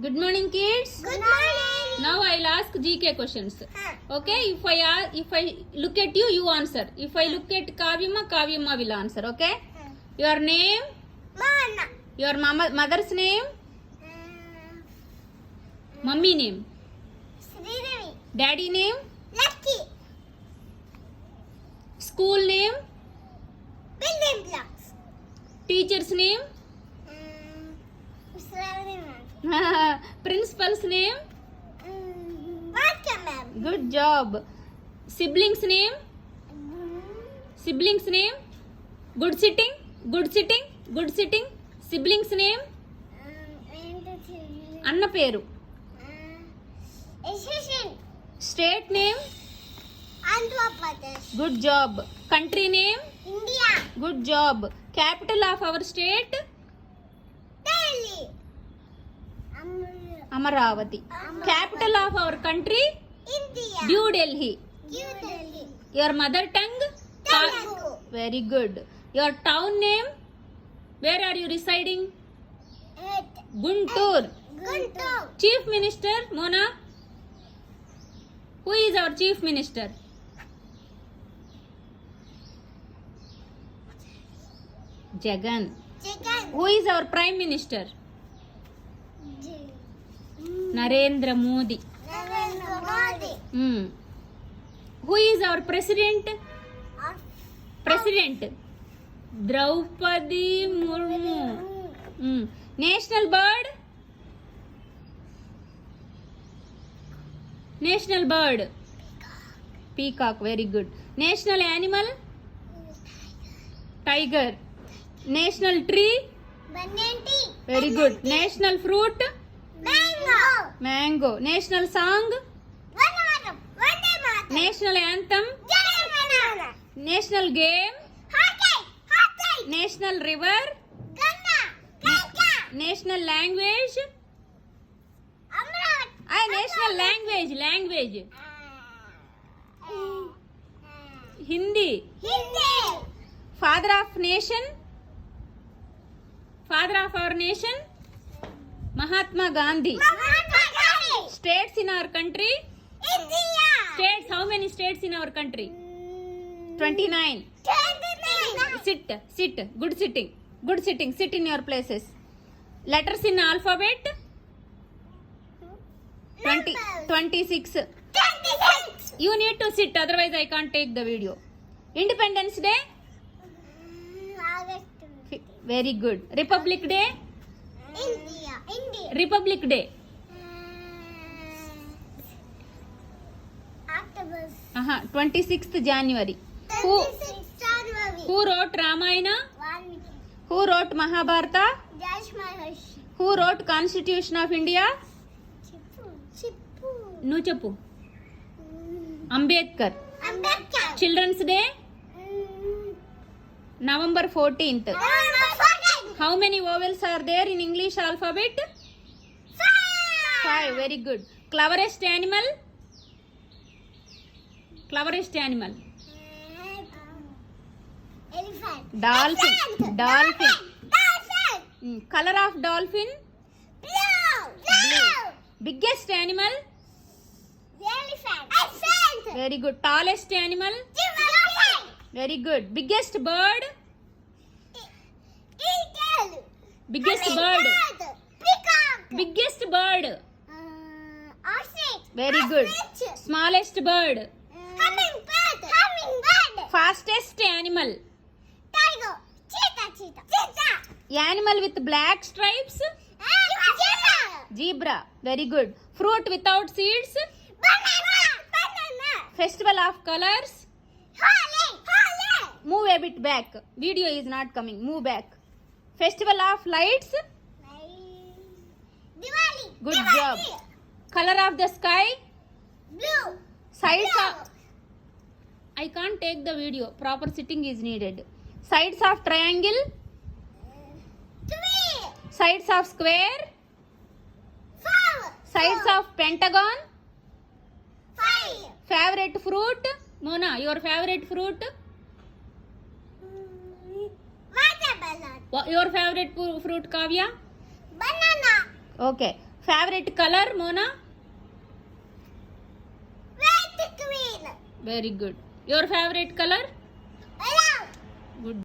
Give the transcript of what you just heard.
Good morning, kids. Good morning. Now I'll ask GK questions. Okay, if I look at you, you answer. If I look at Kavyamma will answer. Okay. Your name? Mana. Your mother's name? Mummy name? Sridevi. Daddy name? Lucky. School name? Building blocks. Teacher's name? Sridevi ma'am. Principal's name? Vodka ma'am. Good job. Siblings name? Siblings name? Good sitting? Good sitting? Good sitting? Siblings name? Anna peru. Assistant. State name? Andhra Pradesh. Good job. Country name? India. Good job. Capital of our state? Delhi. Amaravati. Capital of our country? India. New Delhi. New Delhi. Your mother tongue? Telugu. Very good. Your town name? Where are you residing? Guntur. Guntur. Chief Minister, Mona? Who is our Chief Minister? Jagan. Chicken. Who is our Prime Minister? Narendra Modi. Narendra Modi. Who is our President? President. Draupadi Murmu. National bird? National bird. Peacock. Very good. National animal? Tiger. National tree? Banyan tea. Very good. National fruit? Mango. Mango. National song? Vande Mataram. National anthem? Jai Banana. National game? Hockey. National river? Ganna. Ganga. National language? Amrat. National language. Hindi. Hindi. Father of nation? Father of our nation? Mahatma Gandhi. Mahatma Gandhi. States in our country? India. States. How many states in our country? 29. 29. Sit. Good sitting. Sit in your places. Letters in alphabet? 26. 26. You need to sit, otherwise I can't take the video. Independence Day? August. Very good. Republic Day? India. Republic Day. October. 26th January. 26 January. Who wrote Ramayana? Valmiki. Who wrote Mahabharata? Josh Mahesh. Who wrote Constitution of India? Chippu. Nu cheppu. Ambedkar. Ambedkar. Children's Day? November 14th. November 14. How many vowels are there in English alphabet? 5. Very good. Cleverest animal? Elephant. Dolphin. Dolphin. Color of dolphin? Blue. Biggest animal? Elephant. Very good. Tallest animal? Giraffe. Very good. Biggest bird? Eagle. Biggest bird. Peacock. Biggest bird? Ostrich. Very good. Ostrich. Smallest bird? Hummingbird. Fastest animal? Tiger. Cheetah. Animal with black stripes? Zebra. Very good. Fruit without seeds? Banana. Festival of colors? Holly. Move a bit back. Video is not coming. Move back. Festival of lights? Diwali. Good job. Color of the sky? Blue. Sides of... I can't take the video. Proper sitting is needed. Sides of triangle? 3. Sides of square? 4. Sides of pentagon? 5. Favorite fruit? Mona, your favorite fruit? Watermelon. Your favorite fruit, Kavya? Banana. Okay. Favorite color, Mona? Red green. Very good. Your favorite color? Yellow. Good.